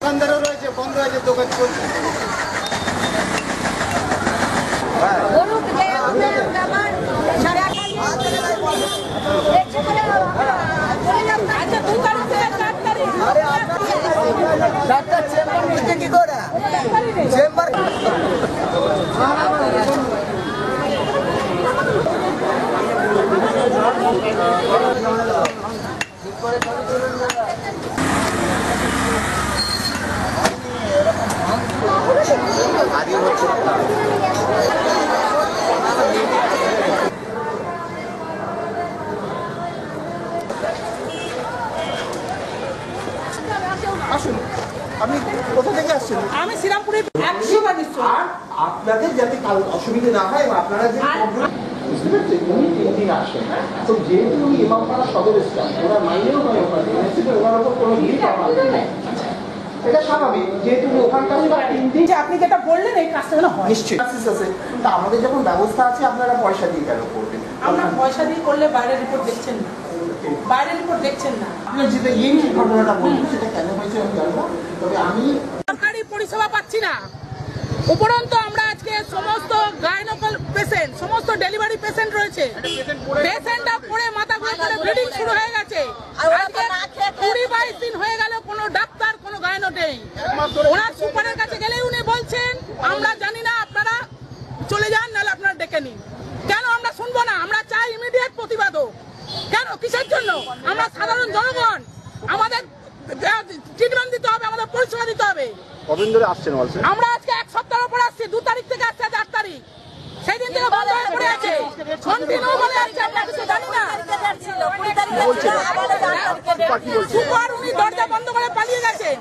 দোকানদারও রয়েছে, বন্ধ হয়েছে দোকান চলছে। কি করে চেম্বার আসুন, আপনি কোথা থেকে আসছেন? আমি শ্রীরামপুরে 100 বার নিশ্চয়। আর আপনাদের যাতে কারো অসুবিধা না হয়, আপনারা যে বুঝতে পারছেন, উনি 3 দিন আসেন, তো যেহেতু উনি ইমামপাড়া সদর স্টাফ, ওরা মাইনেও নয় ওখানে, ওনার ওপর কোনো লিড এটা স্বাভাবিক, যেহেতু ওখানকার 3 দিন। যে আপনি যেটা বললেন এই কাজটা যেন হয়। নিশ্চয়ই আছে, তা আমাদের যখন ব্যবস্থা আছে আপনারা পয়সা দিয়ে কেন করবেন? আমরা পয়সা দিয়ে করলে বাইরের রিপোর্ট দেখছেন না, বাইরের রিপোর্ট দেখছেন না। আপনি যেটা এই ঘটনাটা বলবেন সেটা কেন হয়েছে আমি জানবো, তবে আমি সরকারি পরিষেবা পাচ্ছি না। উপরন্তু আমরা আজকে সমস্ত গাইনোকল পেশেন্ট, সমস্ত ডেলিভারি পেশেন্ট রয়েছে, পেশেন্টটা পড়ে মাথা ঘুরে করে ব্লিডিং শুরু হয়ে গেছে। আজকে 20-22 দিন হয়ে গেল কোনো ডাক্তার, কোনো গাইনো নেই। ওনার সুপারের কাছে গেলেই উনি বলছেন আমরা জানি না, আপনারা চলে যান, নাহলে আপনারা ডেকে নিন। কেন আমরা শুনবো না? আমরা চাই ইমিডিয়েট প্রতিবাদ হোক। কেন, কিসের জন্য? আমরা সাধারণ জনগণ, আমাদের ট্রিটমেন্ট দিতে হবে, আমাদের পরিষেবা দিতে হবে। কতদিন ধরে আসছেন বলছেন? আমরা আজকে 1 সপ্তাহের উপর আসছি, 2 তারিখ থেকে আসছে, 8 তারিখ, সেই দিন থেকে বন্ধ হয়ে পড়ে আছে, কন্টিনিউ বলে আছে, আমরা কিছু জানি না। সুপার উনি দরজা বন্ধ করে পালিয়ে গেছেন।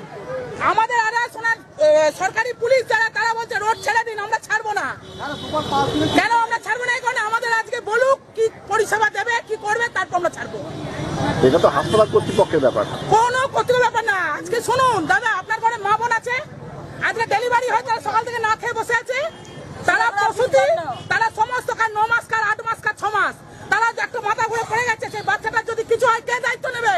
আমাদের আদালত ওনার সরকারি পুলিশ যারা, তারা বলছে রোড ছেড়ে দিন, আমরা ছাড়বো না। কেন আমরা ছাড়বো না? এই কারণে আমাদের আজকে বলুক কি পরিষেবা দেবে, কি করবে, তারপর আমরা ছাড়বো। এটা তো হাসপাতাল কর্তৃপক্ষের ব্যাপার। কোনো কর্তৃপক্ষের ব্যাপার না। আজকে শুনুন দাদা, আপনার ঘরে মা বোন আছে, আজকে ডেলিভারি হয়, তারা সকাল থেকে না খেয়ে বসে আছে, তারা প্রসূতি, তারা সমস্ত 9 মাস কার, 8 মাস কার, 6 মাস, তারা একটা মাথা ঘুরে পড়ে গেছে, সেই বাচ্চাটার যদি কিছু হয় কে দায়িত্ব নেবে?